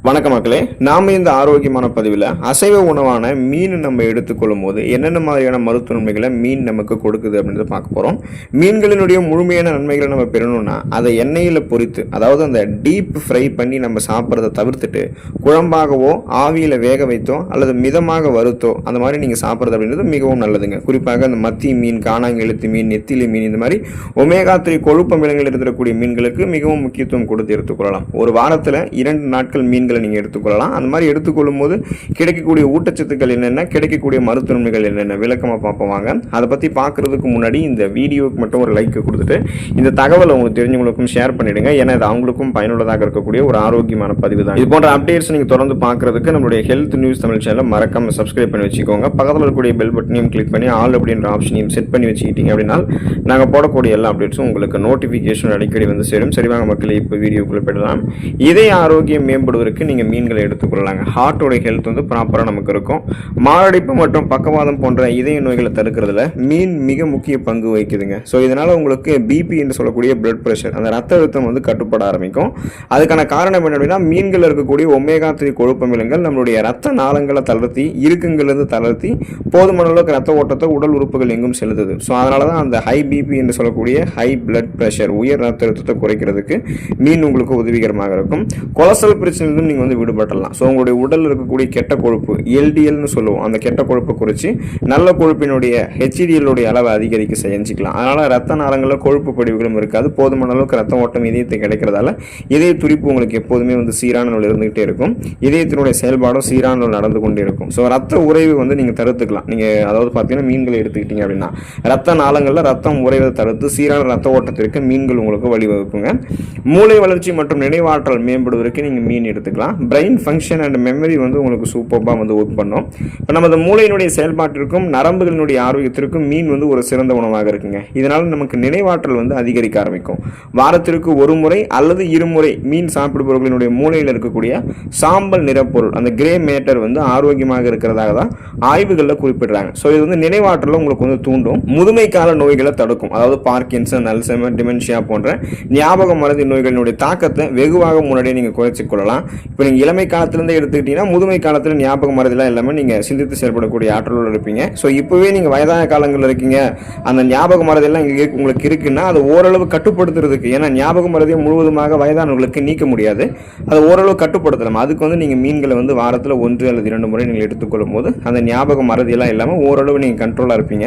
வணக்க மக்களே, நாம் இந்த ஆரோக்கியமான பதிவில் அசைவ உணவான மீன் நம்ம எடுத்துக்கொள்ளும் போது என்னென்ன மாதிரியான மருத்துவ நன்மைகளை மீன் நமக்கு கொடுக்குது அப்படின்றத பார்க்க போகிறோம். மீன்களினுடைய முழுமையான நன்மைகளை நம்ம பெறணும்னா அதை எண்ணெயில் பொரித்து, அதாவது அந்த டீப் ஃப்ரை பண்ணி நம்ம சாப்பிட்றத தவிர்த்துட்டு குழம்பாகவோ ஆவியில் வேக வைத்தோ அல்லது மிதமாக வறுத்தோ அந்த மாதிரி நீங்கள் சாப்பிட்றது அப்படின்றது மிகவும் நல்லதுங்க. குறிப்பாக அந்த மத்தி மீன், காணாங்கெழுத்து மீன், நெத்திலி மீன், இந்த மாதிரி ஒமேகா 3 கொழுப்பு அமிலங்கள் இருக்கக்கூடிய மீன்களுக்கு மிகவும் முக்கியத்துவம் கொடுத்து எடுத்துக்கொள்ளலாம். ஒரு வாரத்தில் 2 நாட்கள் மீன்கள் நீங்கள் எடுத்துக்கொள்ளலாம். அந்த மாதிரி எடுத்துக்கொள்ளும் போது கிடைக்கக்கூடிய ஊட்டச்சத்துக்கள் என்னென்ன, கிடைக்கக்கூடிய மருத்துவ நன்மைகள் என்னென்ன விளக்கமாக பார்ப்போம். அதை பற்றி பார்க்கறதுக்கு முன்னாடி இந்த வீடியோக்கு மட்டும் ஒரு லைக் கொடுத்துட்டு இந்த தகவலை உங்களுக்கு தெரிஞ்சவங்களுக்கும் ஷேர் பண்ணிடுங்க. ஏன்னா இது அவங்களுக்கும் பயனுள்ளதாக இருக்கக்கூடிய ஒரு ஆரோக்கியமான பதிவு தான். இது போன்ற அப்டேட்ஸ் நீங்கள் தொடர்ந்து பார்க்கறதுக்கு நம்மளுடைய ஹெல்த் நியூஸ் தமிழ் சேனலை மறக்காம சப்ஸ்கிரைப் பண்ணி வச்சுக்கோங்க. பக்கத்தில் இருக்கக்கூடிய பெல் பட்டனையும் கிளிக் பண்ணி ஆல் அப்படின்ற ஆப்ஷனையும் செட் பண்ணி வச்சுக்கிட்டீங்க அப்படின்னா நாங்கள் போடக்கூடிய எல்லா அப்டேட்ஸும் உங்களுக்கு நோட்டிஃபிகேஷன் அடிக்கடி வந்து சேரும். சரிவாங்க மக்களே, இப்போ வீடியோக்குள்ளே போயிடலாம். இதய ஆரோக்கியம் மேம்படுவதற்கு நீங்கள் மீன்களை எடுத்துக்கொள்ளலாங்க. ஹார்ட்டோட ஹெல்த் வந்து ப்ராப்பராக நமக்கு இருக்கும். மாரடைப்பு மற்றும் பக்கவாதம் போன்ற இதய நோய்களை தடுக்கிறதுல மீன் மிக முக்கிய பங்கு வகிக்குதுங்க. ஸோ இதனால் உங்களுக்கு பிபி என்று சொல்லக்கூடிய பிளட் ப்ரெஷர், அந்த ரத்த அழுத்தம் வந்து கட்டுப்பட ஆரம்பிக்கும். அதுக்கான காரணம் என்ன அப்படின்னா, மீன்கள் இருக்கக்கூடிய ஒமேகா 3 கொழுப்பு அமிலங்கள் நம்மளுடைய ரத்த நாளங்களை தளர்த்தி, இருக்குங்கிலிருந்து தளர்த்தி போதுமான அளவுக்கு ரத்த ஓட்டத்தை உடல் உறுப்புகள் எங்கும் செலுத்துது. ஸோ அதனால தான் அந்த ஹை பிபி என்று சொல்லக்கூடிய ஹை பிளட் ப்ரெஷர், உயர் ரத்த அழுத்தத்தை குறைக்கிறதுக்கு மீன் உங்களுக்கு உதவிகரமாக இருக்கும். கொலஸ்ட்ரால் பிரச்சனையிலும் நீங்கள் வந்து விடுபடலாம். ஸோ உங்களுடைய உடலில் இருக்கக்கூடிய கெட்ட கொழுப்பு, எல்டிஎல்னு சொல்லுவோம், அந்த கெட்ட கொழுப்பை குறைச்சி நல்ல கொழுப்பினுடைய ஹெச்டிஎல்லுடைய அளவை அதிகரிக்க செஞ்சுக்கலாம். அதனால் ரத்த நாளங்களில் கொழுப்பு படிவுகளும் இருக்காது. போதுமான அளவுக்கு ரத்த ஓட்டம் இதயத்தை கிடைக்கிறதால இதய துடிப்பு உங்களுக்கு எப்போதுமே வந்து சீரான நூல் இருந்துகிட்டே இருக்கும். இதயத்தினுடைய செயல்பாடும் சீரான நூல் நடந்து கொண்டே இருக்கும். ஸோ ரத்த உறைவு வந்து நீங்கள் தடுத்துக்கலாம். நீங்கள் அதாவது பார்த்தீங்கன்னா மீன்களை எடுத்துக்கிட்டீங்க அப்படின்னா ரத்த நாளங்களில் ரத்தம் உறைவதை தடுத்து சீரான ரத்த ஓட்டத்திற்கு மீன்கள் உங்களுக்கு வழிவகுக்குங்க. மூளை வளர்ச்சி மற்றும் நினைவாற்றல் மேம்படுவதற்கு நீங்கள் மீன் எடுத்துக்கலாம். பிரெயின் ஃபங்க்ஷன் அண்ட் மெமரி வந்து உங்களுக்கு சூப்பராக வந்து ஒர்க் பண்ணும். இப்போ நமது மூளையினுடைய செயல்பாட்டிற்கும் நரம்புகளினுடைய ஆரோக்கியத்திற்கும் மீன் வந்து ஒரு சிறந்த உணவாக இருக்குங்க. இதனால் நமக்கு நினைவாற்றல் வந்து அதிகரிக்க ஆரம்பிக்கும். வாரத்திற்கு ஒரு முறை அல்லது இருமுறை மீன் சாப்பிடுபவர்களினுடைய மூளையில் இருக்கக்கூடிய சாம்பல் நிறப்பொருள், அந்த கிரே மேட்டர் வந்து ஆரோக்கியமாக இருக்கிறதாக தான் ஆய்வுகளில் குறிப்பிடுறாங்க. ஸோ இது வந்து நினைவாற்றலை உங்களுக்கு வந்து தூண்டும். முதுமை கால நோய்களை தடுக்கும். அதாவது பார்க்கின்சன், அல்சைமர், டிமென்ஷியா போன்ற ஞாபக மறதி நோய்களினுடைய தாக்கத்தை வெகுவாக முன்னாடியே நீங்கள் குறைச்சிக் கொள்ளலாம். இப்போ நீங்கள் இளமை காலத்திலிருந்து எடுத்துக்கிட்டீங்கன்னா முதுமை காலத்தில் ஞாபக மறதிலாம் எல்லாமே நீங்கள் சிந்தித்து செயல்படக்கூடிய ஆற்றலோடு இருப்பீங்க. ஸோ இப்போவே நீங்கள் வயதான காலங்களில் இருக்கீங்க, அந்த ஞாபக மறதியெல்லாம் உங்களுக்கு இருக்குன்னா அதை ஓரளவு கட்டுப்படுத்துறதுக்கு, ஏன்னா ஞாபக மறதியை முழுவதுமாக வயதானவர்களுக்கு நீக்க முடியாது, அதை ஓரளவு கட்டுப்படுத்தலாம். அதுக்கு வந்து நீங்கள் மீன்களை வந்து வாரத்தில் 1 அல்லது 2 முறை நீங்கள் எடுத்துக்கொள்ளும் போது அந்த ஞாபக மறதியெல்லாம் இல்லாமல் ஓரளவு நீங்கள் கண்ட்ரோலாக இருப்பீங்க.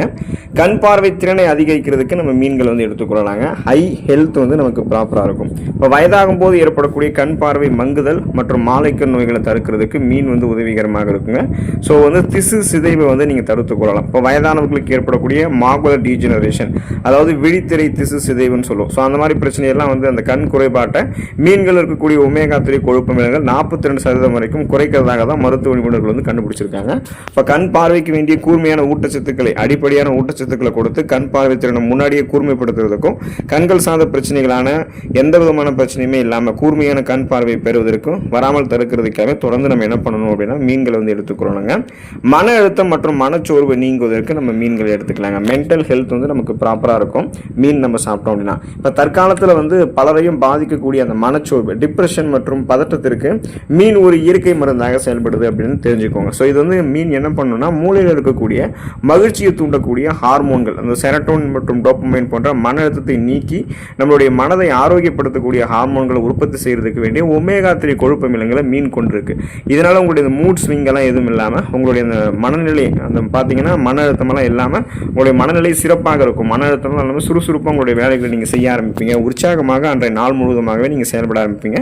கண் பார்வை திறனை அதிகரிக்கிறதுக்கு நம்ம மீன்களை வந்து எடுத்துக்கொள்ளலாங்க. ஹை ஹெல்த் வந்து நமக்கு ப்ராப்பராக இருக்கும். இப்போ வயதாகும் போது ஏற்படக்கூடிய கண் பார்வை மங்குதல் மற்றும் மாலைக்கண் நோய்களை தடுக்கிறதுக்கு மீன் வந்து உதவிகரமாக இருக்குங்க. ஸோ வந்து திசு சிதைவை வந்து நீங்கள் தடுத்துக் கொள்ளலாம். இப்போ வயதானவர்களுக்கு ஏற்படக்கூடிய மாகுலர் டீஜெனரேஷன், அதாவது விழித்திரை திசு சிதைவுன்னு சொல்லுவோம். ஸோ அந்த மாதிரி பிரச்சனையெல்லாம் வந்து அந்த கண் குறைபாட்டை மீன்கள் இருக்கக்கூடிய ஒமேகா 3 கொழுப்பு அமிலங்கள் 42% வரைக்கும் குறைக்கிறதாக தான் மருத்துவ நிபுணர்கள் வந்து கண்டுபிடிச்சிருக்காங்க. இப்போ கண் பார்வைக்கு வேண்டிய கூர்மையான ஊட்டச்சத்துக்களை, அடிப்படையான ஊட்டச்சத்துக்களை கொடுத்து கண் பார்வை திறனை முன்னாடியே கூர்மைப்படுத்துவதற்கும், கண்கள் சார்ந்த பிரச்சனைகளான எந்த விதமான பிரச்சனையுமே இல்லாமல் கூர்மையான கண் பார்வை பெறுவதற்கும் வராமல் தடுக்கிறதுக்காக தொடர்ந்து நம்ம என்ன பண்ணணும் அப்படின்னா மீன்களை வந்து எடுத்துக்கிறோங்க. மன அழுத்தம் மற்றும் மனச்சோர்வு நீங்குவதற்கு நம்ம மீன்களை எடுத்துக்கலாங்க. மென்டல் ஹெல்த் வந்து நமக்கு ப்ராப்பராக இருக்கும் மீன் நம்ம சாப்பிட்டோம் அப்படின்னா. இப்போ தற்காலத்தில் வந்து பலரையும் பாதிக்கக்கூடிய அந்த மனச்சோர்வு, டிப்ரெஷன் மற்றும் பதட்டத்திற்கு மீன் ஒரு இயற்கை மருந்தாக செயல்படுது அப்படின்னு தெரிஞ்சுக்கோங்க. ஸோ இது வந்து மீன் என்ன பண்ணணும்னா மூளையில் இருக்கக்கூடிய மகிழ்ச்சியை தூண்டக்கூடிய ஹார்மோன்கள், அந்த செரட்டோனின் மற்றும் டோபமைன் போன்ற மன அழுத்தத்தை நீக்கி நம்மளுடைய மனதை ஆரோக்கியப்படுத்தக்கூடிய ஹார்மோன்களை உற்பத்தி செய்யறதுக்கு வேண்டிய ஒமேகா 3 கொழுப்பு அமிலங்களை மீன் கொண்டிருக்கு. இதனால உங்களுடைய மூட் ஸ்விங் எல்லாம் எதுவும் இல்லாமல் உங்களுடைய அந்த மனநிலை, அந்த பார்த்தீங்கன்னா மன அழுத்தமெல்லாம் இல்லாமல் உங்களுடைய மனநிலை சிறப்பாக இருக்கும். மன அழுத்தம் இல்லாமல் சுறுசுறுப்பாக உங்களுடைய வேலைகளை நீங்கள் செய்ய ஆரம்பிப்பீங்க. உற்சாகமாக அன்றைய நாள் முழுவதுமாகவே நீங்கள் செயல்பட ஆரம்பிப்பீங்க.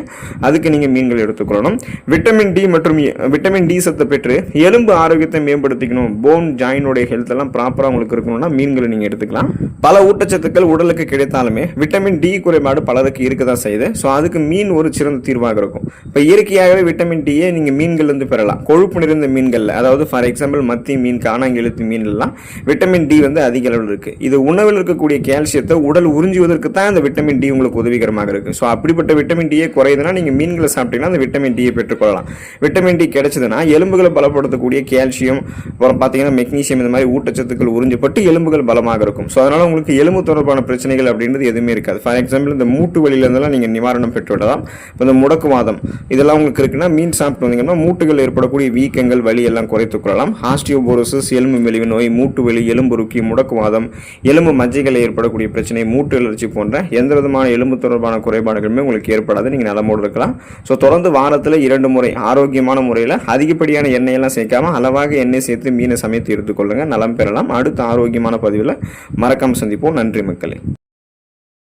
அதுக்கு நீங்கள் மீன்கள் எடுத்துக்கொள்ளணும். விட்டமின் டி மற்றும் விட்டமின் டி சத்தை பெற்று எலும்பு ஆரோக்கியத்தை மேம்படுத்திக்கணும், போன் ஜாயினோடைய ஹெல்த் எல்லாம் ப்ராப்பராக உங்களுக்கு இருக்கணும்னா மீன்களை நீங்கள் எடுத்துக்கலாம். பல ஊட்டச்சத்துக்கள் உடலுக்கு கிடைத்தாலுமே விட்டமின் டி குறைபாடு பலருக்கு இருக்க தான் செய்யுது. ஸோ அதுக்கு மீன் ஒரு சிறந்த தீர்வாக இருக்கும். இப்போ இயற்கையாகவே விட்டமின் டியை நீங்கள் மீன்கள்லேருந்து பெறலாம். கொழுப்பு நிறைந்த மீன்களில், அதாவது ஃபார் எக்ஸாம்பிள் மத்தி மீன், காணாங்கெழுத்து மீன்லாம் விட்டமின் டி வந்து அதிக அளவில் இருக்குது. இது உணவில் இருக்கக்கூடிய கால்சியத்தை உடல் உறிஞ்சுவதற்கு தான் இந்த விட்டமின் டி உங்களுக்கு உதவிகரமாக இருக்குது. ஸோ அப்படிப்பட்ட விட்டமின் டியை குறையுதுன்னா நீங்கள் மீன்களை சாப்பிட்டீங்கன்னா அந்த விட்டமின் டியை பெற்றுக்கொள்ளலாம். விட்டமின் டி கிடைச்சதுன்னா எலும்புகளை பலப்படுத்தக்கூடிய கால்சியம், அப்புறம் பார்த்தீங்கன்னா மெக்னீசியம், இந்த மாதிரி ஊட்டச்சத்துக்கள் உறிஞ்சப்பட்டு எலும்புகள் பலமாக இருக்கும். ஸோ அதனால் உங்களுக்கு எலும்பு தொடர்பான பிரச்சனைகள் அப்படின்றது எதுவுமே இருக்காது. ஃபார் எக்ஸாம்பிள் இந்த மூட்டு வலியிலிருந்தெல்லாம் நீங்கள் நிவாரணம் பெற்றுவிடலாம். இப்போ இந்த முடக்குவாதம் இதெல்லாம் இதெல்லாம் உங்களுக்கு இருக்குன்னா மீன் சாப்பிட்டு வந்தீங்கன்னா மூட்டுகள் ஏற்படக்கூடிய வீக்கங்கள் வலி எல்லாம் குறைத்துக் கொள்ளலாம். ஆஸ்டியோபோரோசிஸ், எலும்பு மெலிவு நோய், மூட்டு வலி, எலும்புருக்கி, முடக்குவாதம், எலும்பு மஜ்ஜைகள் ஏற்படக்கூடிய பிரச்சனை, மூட்டு அலர்ச்சி போன்ற எந்த விதமான எலும்பு தொடர்பான குறைபாடுகளுமே உங்களுக்கு ஏற்படாது. நீங்கள் நலமோடு இருக்கலாம். ஸோ தொடர்ந்து வாரத்தில் 2 முறை ஆரோக்கியமான முறையில் அதிகப்படியான எண்ணெயெல்லாம் சேர்க்காம அளவாக எண்ணெய் சேர்த்து மீனை சமைத்து எடுத்துக்கொள்ளுங்க. நலம் பெறலாம். அடுத்த ஆரோக்கியமான பதிவில் மறக்காம சந்திப்போம். நன்றி மக்களே.